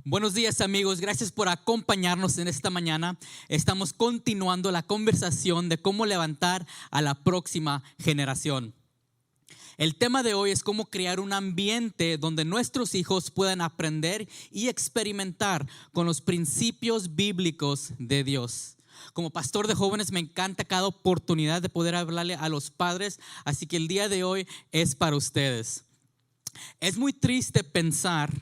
Buenos días amigos, gracias por acompañarnos en esta mañana. Estamos continuando la conversación de cómo levantar a la próxima generación. El tema de hoy es cómo crear un ambiente donde nuestros hijos puedan aprender y experimentar con los principios bíblicos de Dios. Como pastor de jóvenes me encanta cada oportunidad de poder hablarle a los padres, así que el día de hoy es para ustedes. Es muy triste pensar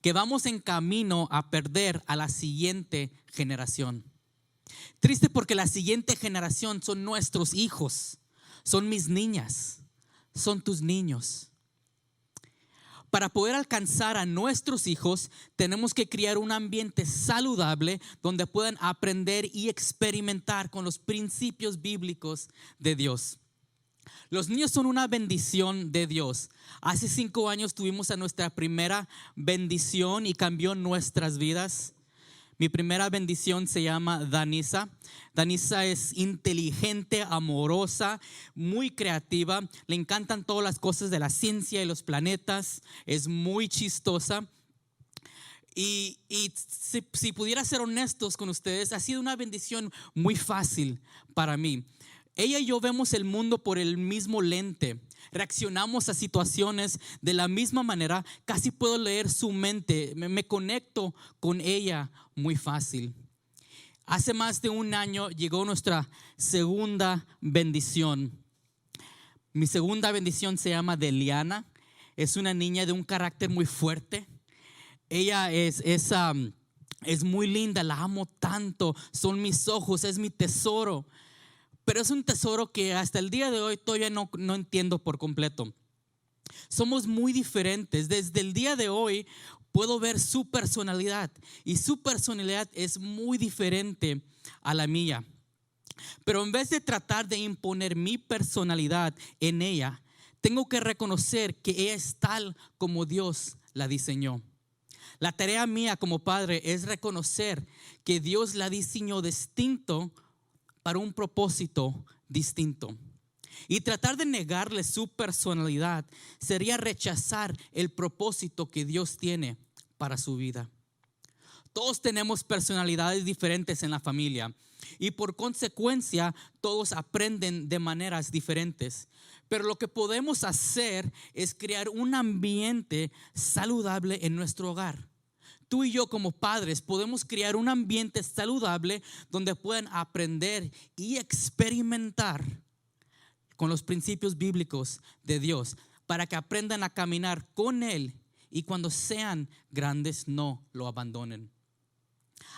que vamos en camino a perder a la siguiente generación. Triste porque la siguiente generación son nuestros hijos, son mis niñas, son tus niños. Para poder alcanzar a nuestros hijos, tenemos que crear un ambiente saludable donde puedan aprender y experimentar con los principios bíblicos de Dios. Los niños son una bendición de Dios. Hace 5 años tuvimos a nuestra primera bendición y cambió nuestras vidas. Mi primera bendición se llama Danisa. Danisa es inteligente, amorosa, muy creativa. Le encantan todas las cosas de la ciencia y los planetas. Es muy chistosa. Y si pudiera ser honestos con ustedes, ha sido una bendición muy fácil para mí. Ella y yo vemos el mundo por el mismo lente, reaccionamos a situaciones de la misma manera, casi puedo leer su mente, me conecto con ella muy fácil. Hace más de 1 año llegó nuestra segunda bendición. Mi segunda bendición se llama Deliana, es una niña de un carácter muy fuerte. Ella es muy linda, la amo tanto, son mis ojos, es mi tesoro. Pero es un tesoro que hasta el día de hoy todavía no entiendo por completo. Somos muy diferentes. Desde el día de hoy puedo ver su personalidad y su personalidad es muy diferente a la mía. Pero en vez de tratar de imponer mi personalidad en ella, tengo que reconocer que ella es tal como Dios la diseñó. La tarea mía como padre es reconocer que Dios la diseñó distinto para un propósito distinto. Y tratar de negarle su personalidad sería rechazar el propósito que Dios tiene para su vida. Todos tenemos personalidades diferentes en la familia y por consecuencia todos aprenden de maneras diferentes. Pero lo que podemos hacer es crear un ambiente saludable en nuestro hogar. Tú y yo como padres podemos crear un ambiente saludable donde puedan aprender y experimentar con los principios bíblicos de Dios para que aprendan a caminar con Él y cuando sean grandes no lo abandonen.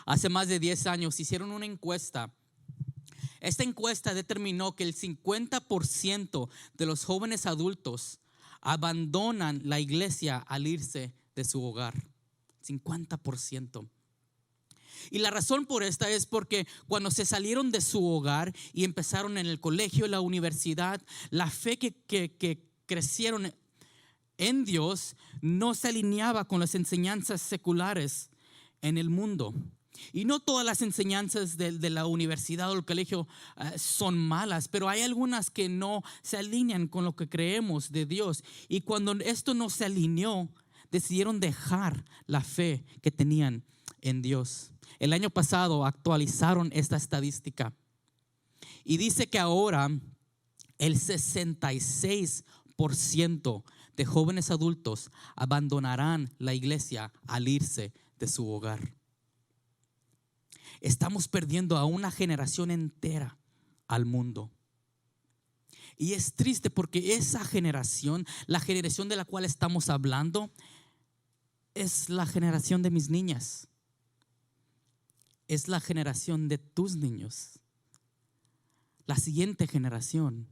Hace más de 10 años hicieron una encuesta. Esta encuesta determinó que el 50% de los jóvenes adultos abandonan la iglesia al irse de su hogar. 50%. Y la razón por esta es porque cuando se salieron de su hogar y empezaron en el colegio, la universidad, la fe que crecieron en Dios no se alineaba con las enseñanzas seculares en el mundo. Y no todas las enseñanzas de la universidad o el colegio son malas, pero hay algunas que no se alinean con lo que creemos de Dios. Y cuando esto no se alineó, decidieron dejar la fe que tenían en Dios. El año pasado actualizaron esta estadística y dice que ahora el 66% de jóvenes adultos abandonarán la iglesia al irse de su hogar. Estamos perdiendo a una generación entera al mundo. Y es triste porque esa generación, la generación de la cual estamos hablando, es la generación de mis niñas. Es la generación de tus niños. La siguiente generación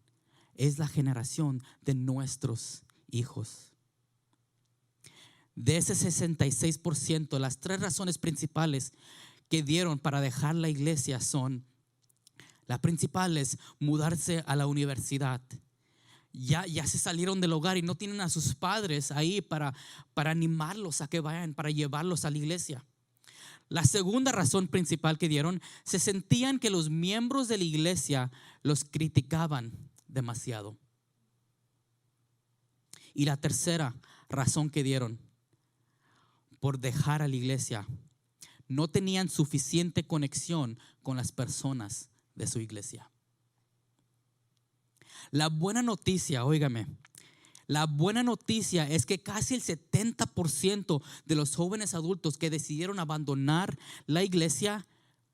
es la generación de nuestros hijos. De ese 66%, las 3 razones principales que dieron para dejar la iglesia son: la principal es mudarse a la universidad. Ya se salieron del hogar y no tienen a sus padres ahí para animarlos a que vayan, para llevarlos a la iglesia. La segunda razón principal que dieron, se sentían que los miembros de la iglesia los criticaban demasiado. Y la tercera razón que dieron, por dejar a la iglesia. No tenían suficiente conexión con las personas de su iglesia. La buena noticia, óigame, la buena noticia es que casi el 70% de los jóvenes adultos que decidieron abandonar la iglesia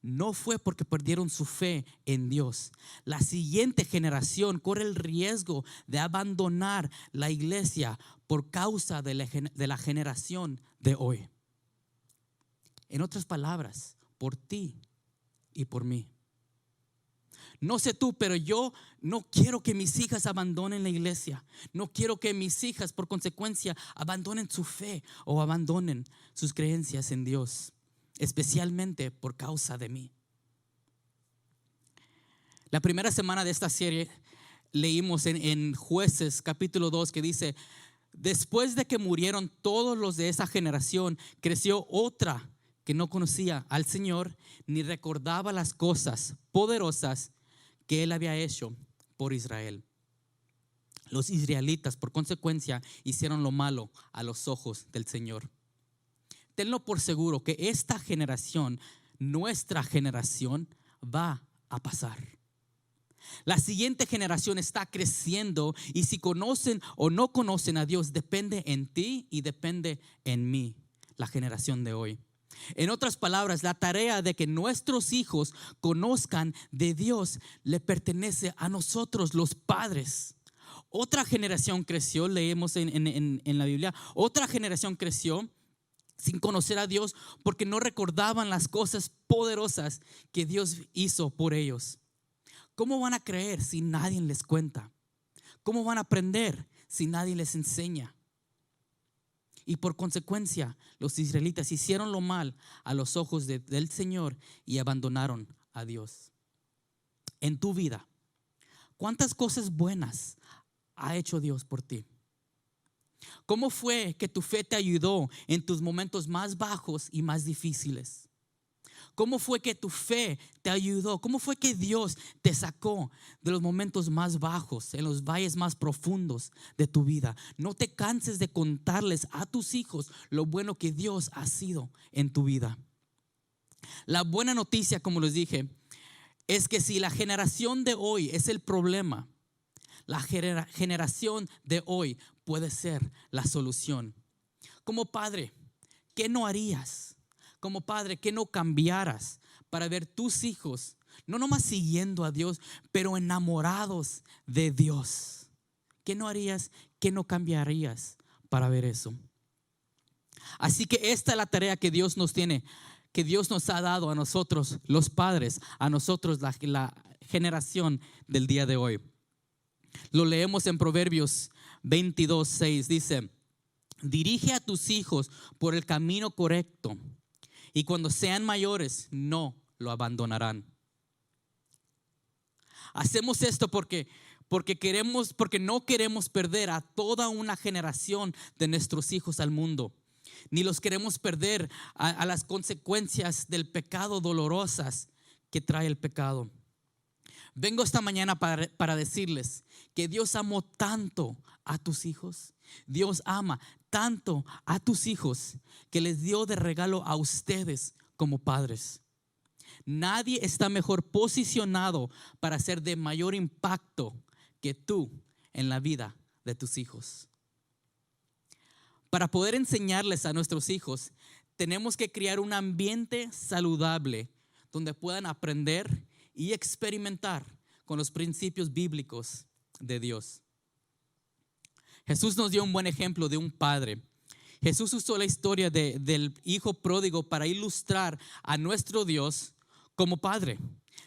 no fue porque perdieron su fe en Dios. La siguiente generación corre el riesgo de abandonar la iglesia por causa de la generación de hoy. En otras palabras, por ti y por mí. No sé tú, pero yo no quiero que mis hijas abandonen la iglesia. No quiero que mis hijas, por consecuencia, abandonen su fe o abandonen sus creencias en Dios, especialmente por causa de mí. La primera semana de esta serie leímos en Jueces capítulo 2 que dice: después de que murieron todos los de esa generación, creció otra que no conocía al Señor ni recordaba las cosas poderosas que Él había hecho por Israel. Los israelitas, por consecuencia, hicieron lo malo a los ojos del Señor. Tenlo por seguro que esta generación, nuestra generación, va a pasar. La siguiente generación está creciendo y si conocen o no conocen a Dios depende en ti y depende en mí, la generación de hoy. En otras palabras, la tarea de que nuestros hijos conozcan de Dios le pertenece a nosotros, los padres. Otra generación creció, leemos en la Biblia, otra generación creció sin conocer a Dios porque no recordaban las cosas poderosas que Dios hizo por ellos. ¿Cómo van a creer si nadie les cuenta? ¿Cómo van a aprender si nadie les enseña? Y por consecuencia, los israelitas hicieron lo mal a los ojos del Señor y abandonaron a Dios. En tu vida, ¿cuántas cosas buenas ha hecho Dios por ti? ¿Cómo fue que tu fe te ayudó en tus momentos más bajos y más difíciles? ¿Cómo fue que tu fe te ayudó? ¿Cómo fue que Dios te sacó de los momentos más bajos, en los valles más profundos de tu vida? No te canses de contarles a tus hijos lo bueno que Dios ha sido en tu vida. La buena noticia, como les dije, es que si la generación de hoy es el problema, la generación de hoy puede ser la solución. Como padre, ¿qué no harías? Como padre, ¿qué no cambiaras para ver tus hijos no nomás siguiendo a Dios, pero enamorados de Dios? ¿Qué no harías? ¿Qué no cambiarías para ver eso? Así que esta es la tarea que Dios nos tiene, que Dios nos ha dado a nosotros, los padres, a nosotros, la generación del día de hoy. Lo leemos en Proverbios 22:6. Dice: dirige a tus hijos por el camino correcto, y cuando sean mayores no lo abandonarán. Hacemos esto porque no queremos perder a toda una generación de nuestros hijos al mundo, ni los queremos perder a las consecuencias del pecado dolorosas que trae el pecado. Vengo esta mañana para decirles que Dios amó tanto a tus hijos. Dios ama tanto a tus hijos que les dio de regalo a ustedes como padres. Nadie está mejor posicionado para ser de mayor impacto que tú en la vida de tus hijos. Para poder enseñarles a nuestros hijos, tenemos que crear un ambiente saludable donde puedan aprender y experimentar con los principios bíblicos de Dios. Jesús nos dio un buen ejemplo de un padre. Jesús usó la historia del hijo pródigo para ilustrar a nuestro Dios como padre.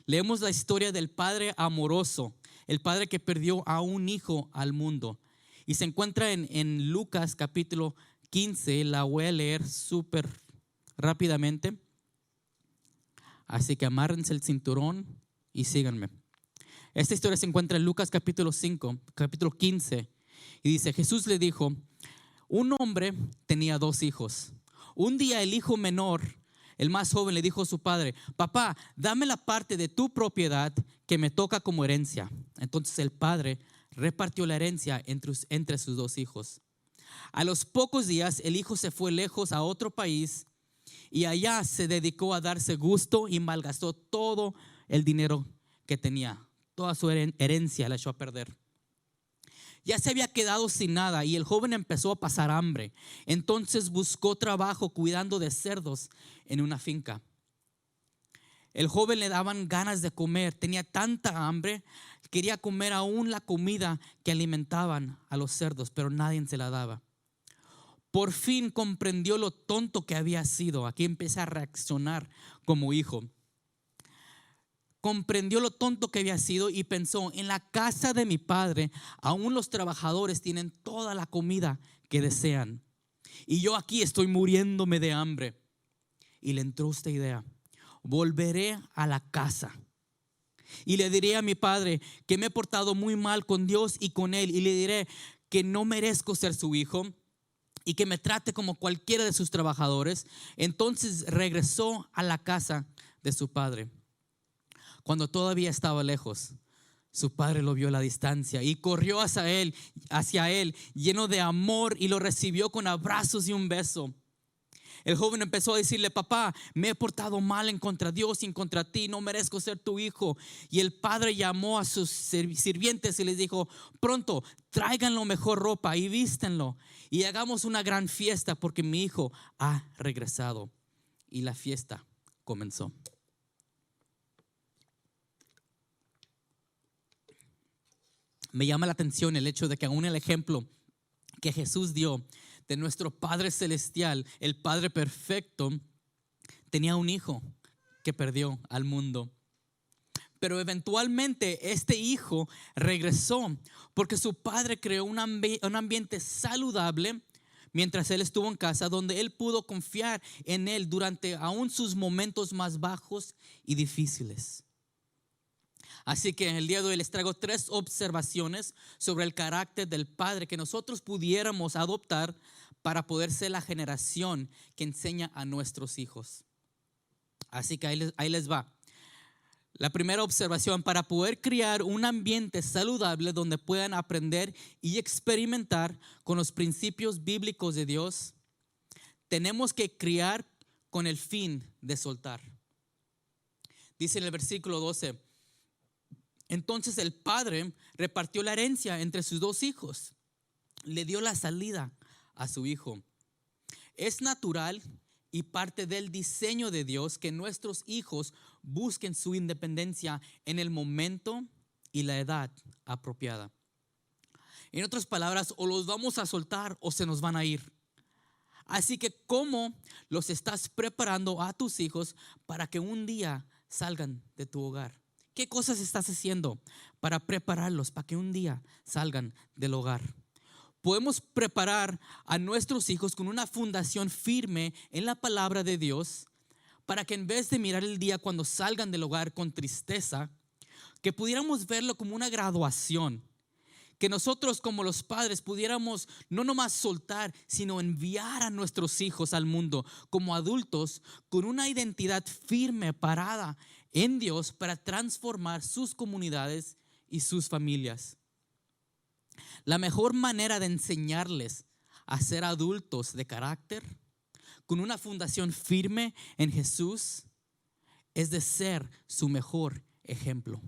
Leemos la historia del padre amoroso, el padre que perdió a un hijo al mundo. Y se encuentra en Lucas capítulo 15. La voy a leer súper rápidamente. Así que amárrense el cinturón y síganme. Esta historia se encuentra en Lucas capítulo 15. Y dice: Jesús le dijo: un hombre tenía 2 hijos. Un día el hijo menor, el más joven, le dijo a su padre: papá, dame la parte de tu propiedad que me toca como herencia. Entonces el padre repartió la herencia entre sus 2 hijos. A los pocos días el hijo se fue lejos a otro país y allá se dedicó a darse gusto y malgastó todo el dinero que tenía. Toda su herencia la echó a perder. Ya se había quedado sin nada y el joven empezó a pasar hambre. Entonces buscó trabajo cuidando de cerdos en una finca. El joven le daban ganas de comer, tenía tanta hambre, quería comer aún la comida que alimentaban a los cerdos, pero nadie se la daba. Por fin comprendió lo tonto que había sido. Aquí empieza a reaccionar como hijo. Comprendió lo tonto que había sido y pensó: en la casa de mi padre aún los trabajadores tienen toda la comida que desean y yo aquí estoy muriéndome de hambre. Y le entró esta idea: volveré a la casa y le diré a mi padre que me he portado muy mal con Dios y con él, y le diré que no merezco ser su hijo y que me trate como cualquiera de sus trabajadores. Entonces regresó a la casa de su padre. Cuando todavía estaba lejos, su padre lo vio a la distancia y corrió hacia él lleno de amor, y lo recibió con abrazos y un beso. El joven empezó a decirle: papá, me he portado mal en contra de Dios y en contra de ti, no merezco ser tu hijo. Y el padre llamó a sus sirvientes y les dijo: pronto, tráiganlo mejor ropa y vístenlo y hagamos una gran fiesta, porque mi hijo ha regresado. Y la fiesta comenzó. Me llama la atención el hecho de que aún el ejemplo que Jesús dio de nuestro Padre Celestial, el Padre perfecto, tenía un hijo que perdió al mundo. Pero eventualmente este hijo regresó porque su padre creó un ambiente saludable mientras él estuvo en casa, donde él pudo confiar en él durante aún sus momentos más bajos y difíciles. Así que en el día de hoy les traigo 3 observaciones sobre el carácter del padre que nosotros pudiéramos adoptar para poder ser la generación que enseña a nuestros hijos. Así que ahí les va. La primera observación: para poder crear un ambiente saludable donde puedan aprender y experimentar con los principios bíblicos de Dios, tenemos que criar con el fin de soltar. Dice en el versículo 12: entonces el padre repartió la herencia entre sus 2 hijos, le dio la salida a su hijo. Es natural y parte del diseño de Dios que nuestros hijos busquen su independencia en el momento y la edad apropiada. En otras palabras, o los vamos a soltar o se nos van a ir. Así que, ¿cómo los estás preparando a tus hijos para que un día salgan de tu hogar? ¿Qué cosas estás haciendo para prepararlos para que un día salgan del hogar? Podemos preparar a nuestros hijos con una fundación firme en la palabra de Dios, para que en vez de mirar el día cuando salgan del hogar con tristeza, que pudiéramos verlo como una graduación. Que nosotros como los padres pudiéramos no nomás soltar, sino enviar a nuestros hijos al mundo como adultos con una identidad firme, parada en Dios, para transformar sus comunidades y sus familias. La mejor manera de enseñarles a ser adultos de carácter con una fundación firme en Jesús es de ser su mejor ejemplo.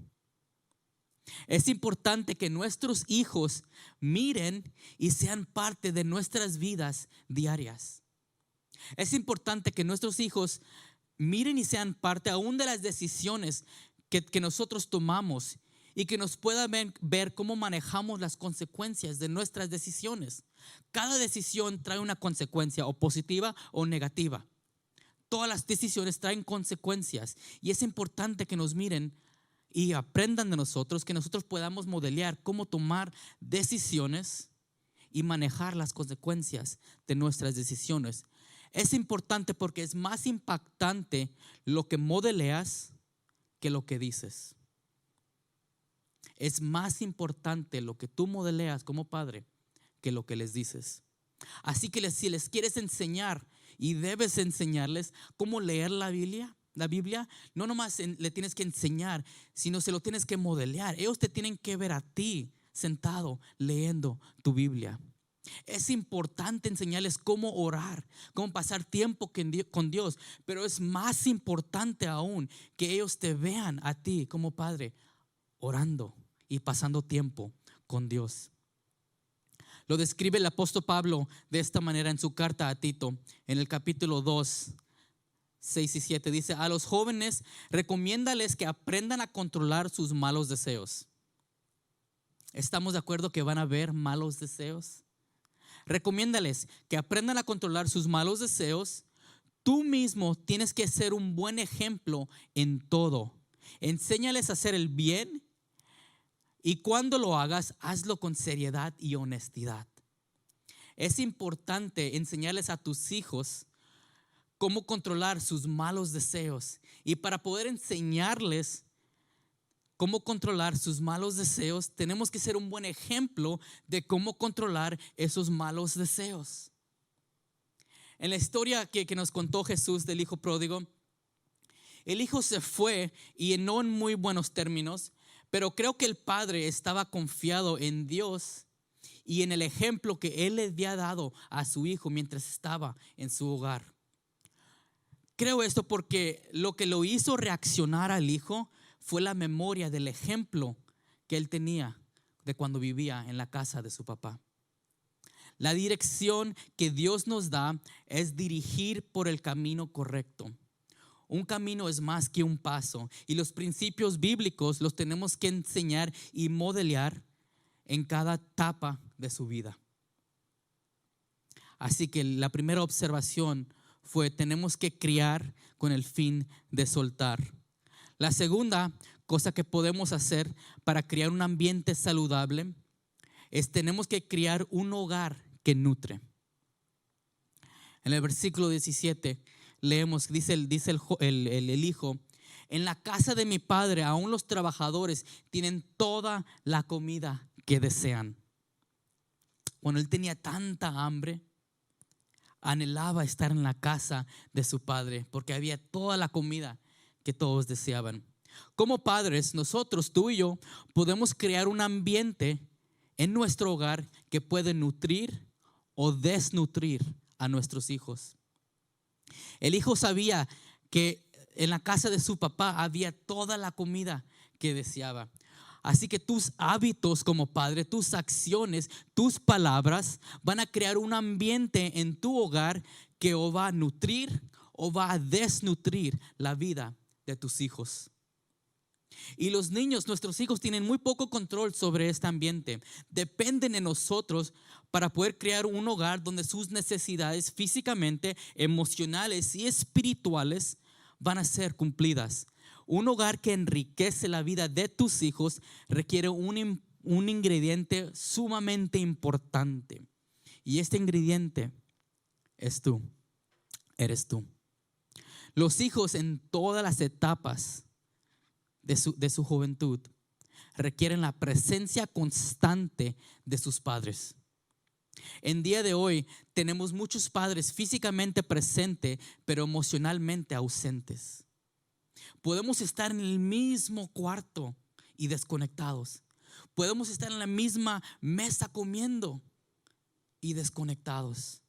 Es importante que nuestros hijos miren y sean parte de nuestras vidas diarias. Es importante que nuestros hijos miren y sean parte aún de las decisiones que nosotros tomamos, y que nos puedan ver cómo manejamos las consecuencias de nuestras decisiones. Cada decisión trae una consecuencia, o positiva o negativa. Todas las decisiones traen consecuencias, y es importante que nos miren y aprendan de nosotros, que nosotros podamos modelar cómo tomar decisiones y manejar las consecuencias de nuestras decisiones. Es importante porque es más impactante lo que modeleas que lo que dices. Es más importante lo que tú modeleas como padre que lo que les dices. Así que si les quieres enseñar, y debes enseñarles cómo leer la Biblia, no nomás le tienes que enseñar, sino se lo tienes que modelear. Ellos te tienen que ver a ti sentado leyendo tu Biblia. Es importante enseñarles cómo orar, cómo pasar tiempo con Dios, pero es más importante aún que ellos te vean a ti como padre orando y pasando tiempo con Dios. Lo describe el apóstol Pablo de esta manera en su carta a Tito, en el capítulo 2, 6 y 7. Dice: a los jóvenes recomiéndales que aprendan a controlar sus malos deseos. ¿Estamos de acuerdo que van a haber malos deseos? Recomiéndales que aprendan a controlar sus malos deseos. Tú mismo tienes que ser un buen ejemplo en todo. Enséñales a hacer el bien y cuando lo hagas, hazlo con seriedad y honestidad. Es importante enseñarles a tus hijos cómo controlar sus malos deseos. Y para poder enseñarles cómo controlar sus malos deseos, tenemos que ser un buen ejemplo de cómo controlar esos malos deseos. En la historia que nos contó Jesús del hijo pródigo, el hijo se fue y no en muy buenos términos, pero creo que el padre estaba confiado en Dios y en el ejemplo que él le había dado a su hijo mientras estaba en su hogar. Creo esto porque lo que lo hizo reaccionar al hijo fue la memoria del ejemplo que él tenía de cuando vivía en la casa de su papá. La dirección que Dios nos da es dirigir por el camino correcto. Un camino es más que un paso, y los principios bíblicos los tenemos que enseñar y modelar en cada etapa de su vida. Así que la primera observación fue: tenemos que criar con el fin de soltar. La segunda cosa que podemos hacer para crear un ambiente saludable es: tenemos que crear un hogar que nutre. En el versículo 17 leemos, dice el hijo: en la casa de mi padre aún los trabajadores tienen toda la comida que desean. Cuando él tenía tanta hambre, anhelaba estar en la casa de su padre porque había toda la comida que todos deseaban. Como padres, nosotros, tú y yo, podemos crear un ambiente en nuestro hogar que puede nutrir o desnutrir a nuestros hijos. El hijo sabía que en la casa de su papá había toda la comida que deseaba. Así que tus hábitos como padre, tus acciones, tus palabras van a crear un ambiente en tu hogar que o va a nutrir o va a desnutrir la vida de tus hijos. Y los niños, nuestros hijos, tienen muy poco control sobre este ambiente. Dependen de nosotros para poder crear un hogar donde sus necesidades físicamente, emocionales y espirituales van a ser cumplidas. Un hogar que enriquece la vida de tus hijos requiere un ingrediente sumamente importante. Y este ingrediente es tú, eres tú. Los hijos en todas las etapas de su juventud requieren la presencia constante de sus padres. En día de hoy tenemos muchos padres físicamente presentes, pero emocionalmente ausentes. Podemos estar en el mismo cuarto y desconectados. Podemos estar en la misma mesa comiendo y desconectados.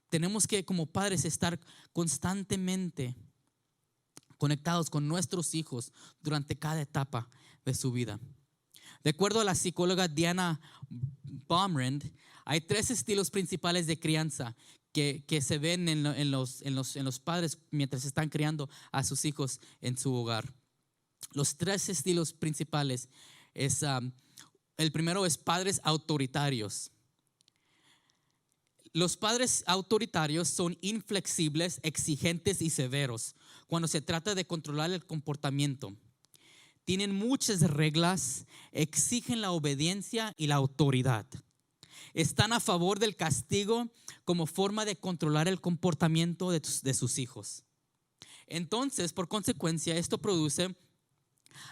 Tenemos que, como padres, estar constantemente conectados con nuestros hijos durante cada etapa de su vida. De acuerdo a la psicóloga Diana Baumrind, hay 3 estilos principales de crianza que se ven en los padres mientras están criando a sus hijos en su hogar. Los 3 estilos principales es, el primero es padres autoritarios. Los padres autoritarios son inflexibles, exigentes y severos cuando se trata de controlar el comportamiento. Tienen muchas reglas, exigen la obediencia y la autoridad. Están a favor del castigo como forma de controlar el comportamiento de sus hijos. Entonces, por consecuencia, esto produce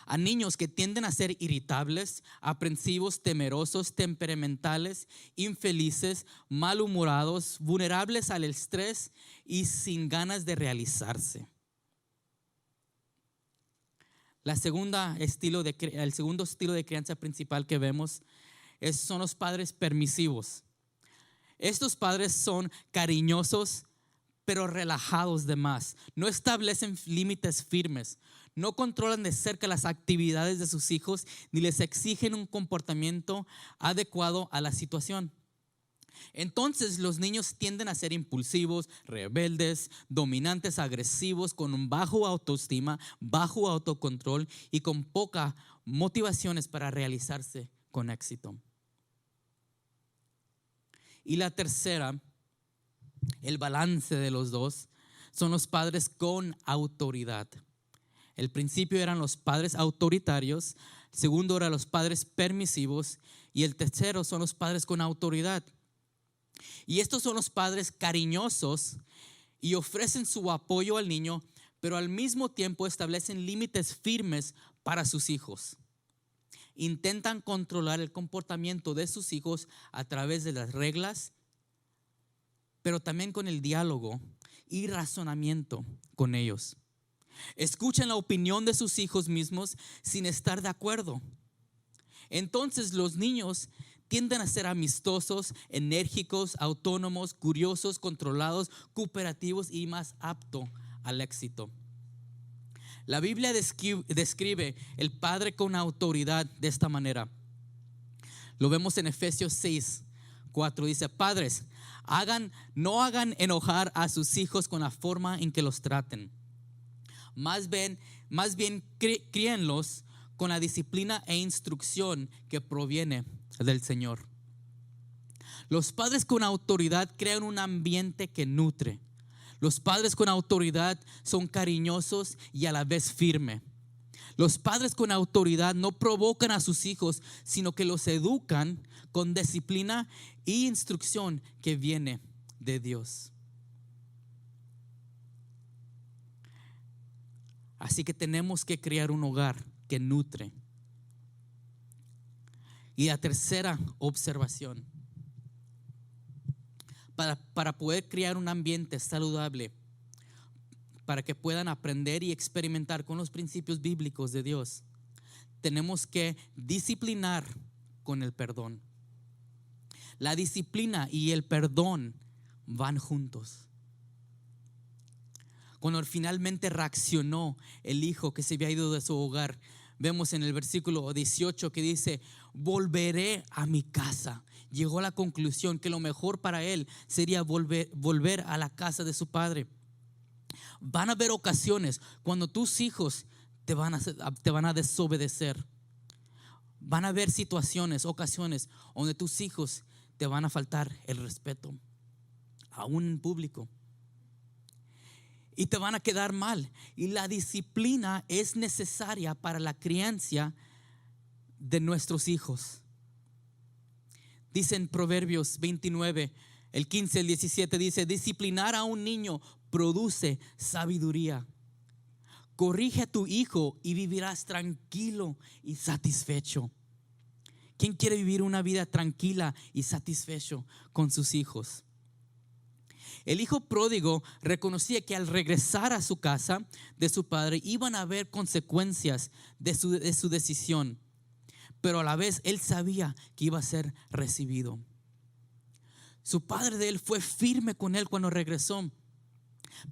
a niños que tienden a ser irritables, aprensivos, temerosos, temperamentales, infelices, malhumorados, vulnerables al estrés y sin ganas de realizarse. El segundo estilo de crianza principal que vemos son los padres permisivos. Estos padres son cariñosos, pero relajados de más. No establecen límites firmes. No controlan de cerca las actividades de sus hijos, ni les exigen un comportamiento adecuado a la situación. Entonces los niños tienden a ser impulsivos, rebeldes, dominantes, agresivos, con un bajo autoestima, bajo autocontrol y con pocas motivaciones para realizarse con éxito. Y la tercera, el balance de los dos, son los padres con autoridad. El principio eran los padres autoritarios, el segundo eran los padres permisivos y el tercero son los padres con autoridad. Y estos son los padres cariñosos y ofrecen su apoyo al niño, pero al mismo tiempo establecen límites firmes para sus hijos. Intentan controlar el comportamiento de sus hijos a través de las reglas, pero también con el diálogo y razonamiento con ellos. Escuchan la opinión de sus hijos mismos sin estar de acuerdo. Entonces los niños tienden a ser amistosos, enérgicos, autónomos, curiosos, controlados, cooperativos y más aptos al éxito. La Biblia describe el padre con autoridad de esta manera. Lo vemos en Efesios 6:4. Dice: padres, no hagan enojar a sus hijos con la forma en que los traten. Más bien críenlos con la disciplina e instrucción que proviene del Señor. Los padres con autoridad crean un ambiente que nutre. Los padres con autoridad son cariñosos y a la vez firmes. Los padres con autoridad no provocan a sus hijos, sino que los educan con disciplina y instrucción que viene de Dios. Así que tenemos que crear un hogar que nutre. Y la tercera observación: para poder crear un ambiente saludable, para que puedan aprender y experimentar con los principios bíblicos de Dios, tenemos que disciplinar con el perdón. La disciplina y el perdón van juntos. Cuando finalmente reaccionó el hijo que se había ido de su hogar, vemos en el versículo 18 que dice: volveré a mi casa. Llegó a la conclusión que lo mejor para él sería volver a la casa de su padre. Van a haber ocasiones cuando tus hijos te van a desobedecer. Van a haber ocasiones donde tus hijos te van a faltar el respeto, aún en público. Y te van a quedar mal. Y la disciplina es necesaria para la crianza de nuestros hijos. Dice en Proverbios 29, el 15, el 17, dice: disciplinar a un niño produce sabiduría. Corrige a tu hijo y vivirás tranquilo y satisfecho. ¿Quién quiere vivir una vida tranquila y satisfecho con sus hijos? El hijo pródigo reconocía que al regresar a su casa de su padre iban a haber consecuencias de su decisión, pero a la vez él sabía que iba a ser recibido. Su padre de él fue firme con él cuando regresó.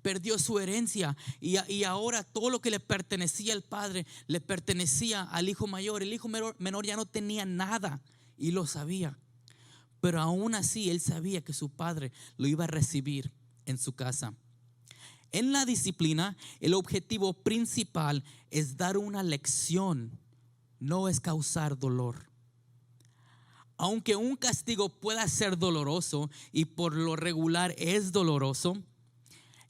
Perdió su herencia y ahora todo lo que le pertenecía al padre le pertenecía al hijo mayor. El hijo menor ya no tenía nada y lo sabía. Pero aún así él sabía que su padre lo iba a recibir en su casa. En la disciplina, el objetivo principal es dar una lección, no es causar dolor. Aunque un castigo pueda ser doloroso y por lo regular es doloroso,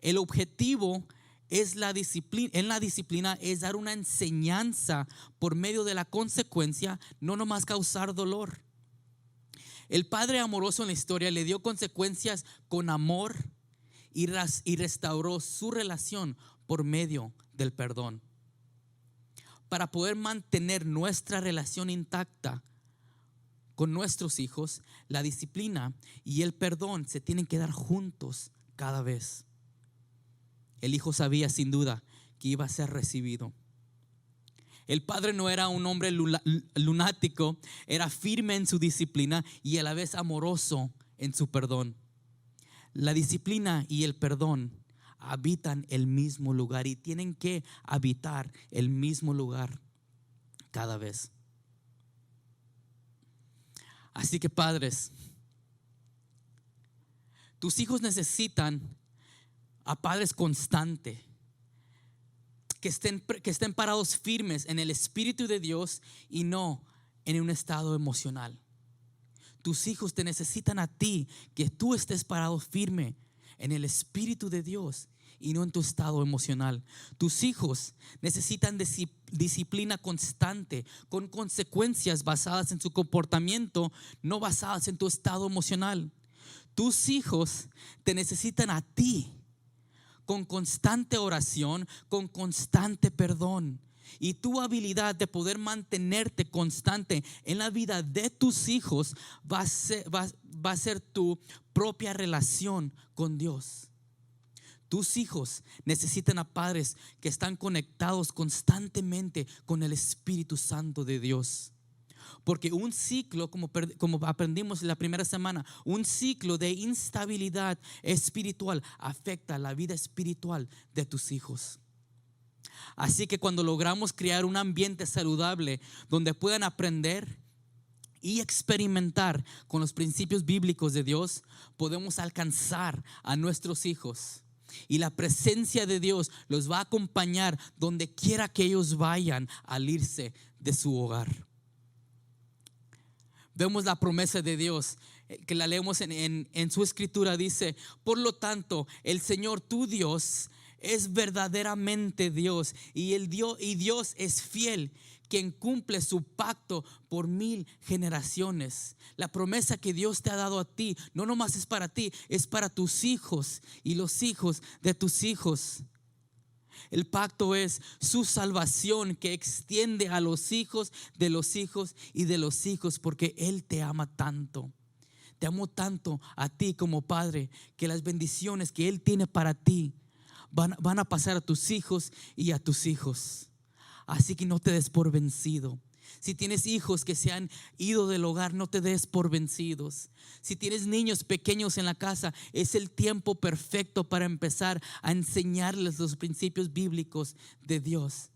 el objetivo en la disciplina es dar una enseñanza por medio de la consecuencia, no nomás causar dolor. El padre amoroso en la historia le dio consecuencias con amor y restauró su relación por medio del perdón. Para poder mantener nuestra relación intacta con nuestros hijos, la disciplina y el perdón se tienen que dar juntos cada vez. El hijo sabía sin duda que iba a ser recibido. El padre no era un hombre lunático, era firme en su disciplina y a la vez amoroso en su perdón. La disciplina y el perdón habitan el mismo lugar y tienen que habitar el mismo lugar cada vez. Así que padres, tus hijos necesitan a padres constantes, que estén parados firmes en el Espíritu de Dios y no en un estado emocional. Tus hijos te necesitan a ti, que tú estés parado firme en el Espíritu de Dios y no en tu estado emocional. Tus hijos necesitan disciplina constante, con consecuencias basadas en su comportamiento, no basadas en tu estado emocional. Tus hijos te necesitan a ti, con constante oración, con constante perdón. Y tu habilidad de poder mantenerte constante en la vida de tus hijos va a ser tu propia relación con Dios. Tus hijos necesitan a padres que están conectados constantemente con el Espíritu Santo de Dios. Porque un ciclo, como aprendimos la primera semana, un ciclo de instabilidad espiritual afecta la vida espiritual de tus hijos. Así que cuando logramos crear un ambiente saludable donde puedan aprender y experimentar con los principios bíblicos de Dios, podemos alcanzar a nuestros hijos. Y la presencia de Dios los va a acompañar donde quiera que ellos vayan al irse de su hogar. Vemos la promesa de Dios que la leemos en su escritura. Dice: por lo tanto, el Señor tu Dios es verdaderamente Dios, y Dios es fiel, quien cumple su pacto por 1000 generaciones. La promesa que Dios te ha dado a ti no nomás es para ti, es para tus hijos y los hijos de tus hijos. El pacto es su salvación, que extiende a los hijos de los hijos y de los hijos, porque Él te ama tanto. Te amo tanto a ti como padre, que las bendiciones que Él tiene para ti van a pasar a tus hijos y a tus hijos. Así que no te des por vencido. Si tienes hijos que se han ido del hogar, no te des por vencidos. Si tienes niños pequeños en la casa, es el tiempo perfecto para empezar a enseñarles los principios bíblicos de Dios.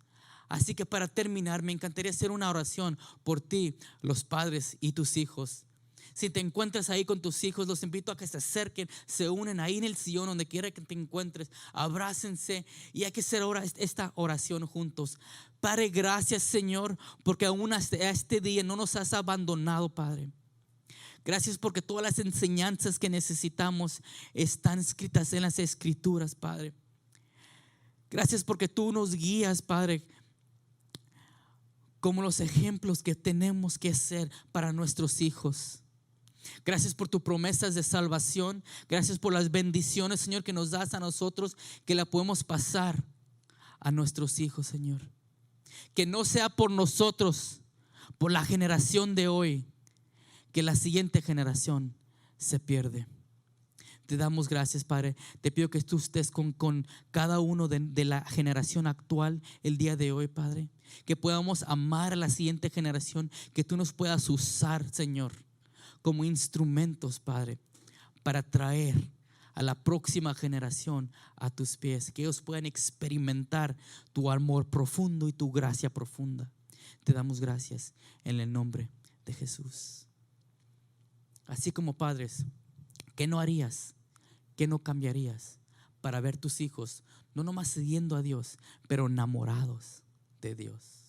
Así que para terminar, me encantaría hacer una oración por ti, los padres y tus hijos. Si te encuentras ahí con tus hijos, los invito a que se acerquen, se unen ahí en el sillón, donde quiera que te encuentres, abrácense y hay que hacer esta oración juntos. Padre, gracias, Señor, porque aún hasta este día no nos has abandonado, Padre. Gracias porque todas las enseñanzas que necesitamos están escritas en las Escrituras, Padre. Gracias porque tú nos guías, Padre, como los ejemplos que tenemos que ser para nuestros hijos. Gracias por tus promesas de salvación. Gracias por las bendiciones, Señor, que nos das a nosotros, que la podemos pasar a nuestros hijos, Señor. Que no sea por nosotros, por la generación de hoy, que la siguiente generación se pierde. Te damos gracias, Padre. Te pido que tú estés con cada uno de la generación actual el día de hoy, Padre. Que podamos amar a la siguiente generación, que tú nos puedas usar, Señor, como instrumentos, Padre, para traer a la próxima generación a tus pies, que ellos puedan experimentar tu amor profundo y tu gracia profunda. Te damos gracias en el nombre de Jesús. Así como padres, ¿qué no harías? ¿Qué no cambiarías para ver tus hijos no nomás siguiendo a Dios, pero enamorados de Dios?